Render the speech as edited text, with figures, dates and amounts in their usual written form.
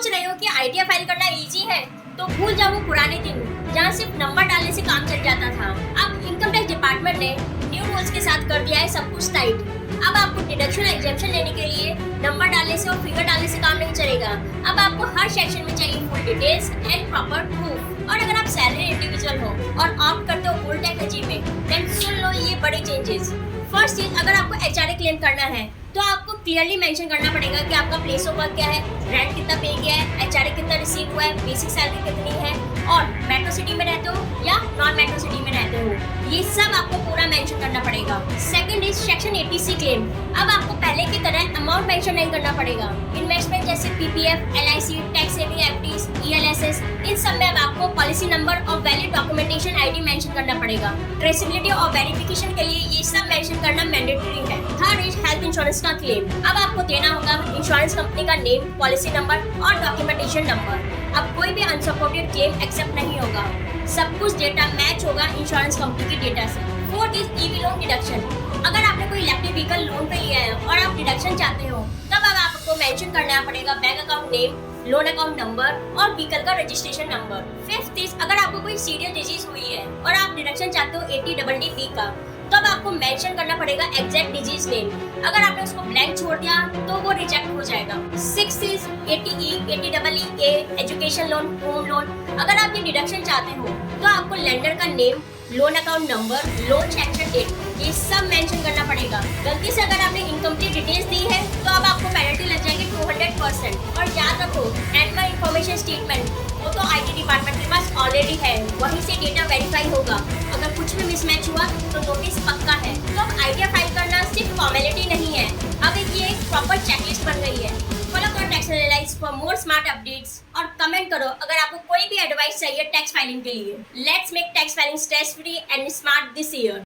सोच रहे हो कि आईटीआर फाइल करना इजी है, तो भूल जाओ वो पुराने दिन जहाँ सिर्फ नंबर डालने से काम चल जाता था। अब इनकम टैक्स डिपार्टमेंट ने न्यू रूल्स के साथ कर दिया है सब कुछ टाइट। अब आपको डिडक्शन एग्जेम्पशन लेने के लिए नंबर डालने से और फिगर डालने से काम नहीं चलेगा। अब आपको हर सेक्शन में चाहिए full details and proper proof. और अगर आप सैलरी इंडिविजुअल हो और ऑप्ट करते हो फुल टैक्स रेजिम में, देन सुन लो ये बड़े चेंजेस। फर्स्ट चीज, अगर आपको एचआरए क्लेम करना है तो आपको क्लियरली मेंशन करना पड़ेगा कि आपका प्लेस ऑफ वर्क क्या है, रेंट कितना पे किया है, एचआरए कितना रिसीव हुआ है, बेसिक सैलरी कितनी है और मेट्रो सिटी में रहते हो या नॉन मेट्रो सिटी में रहते हो, ये सब आपको पूरा मेंशन करना पड़ेगा। Second is section 80C claim. अब आपको पहले की तरह अमाउंट मेंशन नहीं करना पड़ेगा। इन्वेस्टमेंट जैसे PPF, LIC, tax saving FDs, ELSS, इन सब में अब आपको पॉलिसी नंबर और वैलिड डॉक्यूमेंटेशन आईडी मेंशन करना पड़ेगा। ट्रेसेबिलिटी और वेरिफिकेशन के लिए ये सब मेंशन करना मैंडेटरी है। थर्ड इज हेल्थ इंश्योरेंस का क्लेम। अब आपको देना होगा इंश्योरेंस कंपनी का नेम, पॉलिसी नंबर और डॉक्यूमेंटेशन नंबर। अब कोई भी अनसपोर्टेड क्लेम एक्सेप्ट नहीं होगा। सब कुछ डेटा मैच होगा इंश्योरेंस कंपनी के डेटा से। Fourth is EV loan deduction. अगर आपने कोई इलेक्ट्रिक व्हीकल लोन पे लिया है और आप डिडक्शन चाहते हो, तब अब आपको मेंशन करना पड़ेगा bank account name, loan account number और व्हीकल का रजिस्ट्रेशन नंबर। फिफ्थ इज, अगर आपको कोई सीरियस डिजीज हुई है और आप डिडक्शन चाहते हो 80DD का, तब आपको मेंशन करना पड़ेगा एग्जैक्ट डिजीज नेम। अगर आपने उसको ब्लैंक छोड़ दिया तो वो रिजेक्ट हो जाएगा। Six is 80E, 80EE, education loan, home loan. अगर आप ये डिडक्शन चाहते हो तो आपको लेंडर का name, loan account number, loan section date, ये सब मेंशन करना पड़ेगा। गलती से अगर आपने इनकम्प्लीट डिटेल्स दी है तो अब आपको पेनल्टी लग जाएगी 200%। और याद रखो, एनुअल इंफॉर्मेशन स्टेटमेंट वो तो आईटी डिपार्टमेंट के पास ऑलरेडी है, वहीं से डेटा वेरीफाई होगा। अगर कुछ भी मिसमैच हुआ तो नोटिस पक्का है। तो अब आईटीआर फाइल करना सिर्फ फॉर्मेलिटी नहीं है, अब ये एक प्रॉपर चेकलिस्ट बन गई है। फॉलो करो tax analyse for more smart updates और कमेंट करो अगर आपको कोई भी एडवाइस चाहिए टैक्स फाइलिंग के लिए। Let's make tax filing stress free and smart this year.